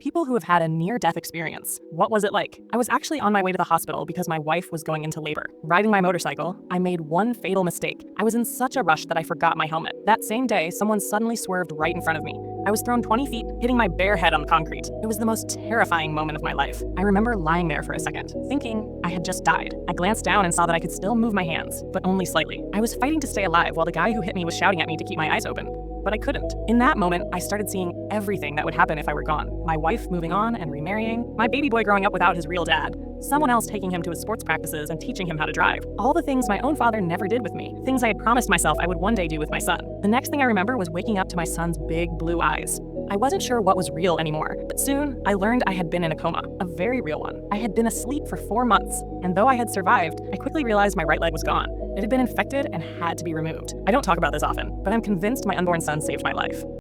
People who have had a near-death experience. What was it like? I was actually on my way to the hospital because my wife was going into labor. Riding my motorcycle, I made one fatal mistake. I was in such a rush that I forgot my helmet. That same day, someone suddenly swerved right in front of me. I was thrown 20 feet, hitting my bare head on the concrete. It was the most terrifying moment of my life. I remember lying there for a second, thinking I had just died. I glanced down and saw that I could still move my hands, but only slightly. I was fighting to stay alive while the guy who hit me was shouting at me to keep my eyes open. But I couldn't. In that moment, I started seeing everything that would happen if I were gone. My wife moving on and remarrying, my baby boy growing up without his real dad, someone else taking him to his sports practices and teaching him how to drive. All the things my own father never did with me, things I had promised myself I would one day do with my son. The next thing I remember was waking up to my son's big blue eyes. I wasn't sure what was real anymore, but soon I learned I had been in a coma, a very real one. I had been asleep for 4 months, and though I had survived, I quickly realized my right leg was gone. It had been infected and had to be removed. I don't talk about this often, but I'm convinced my unborn son saved my life.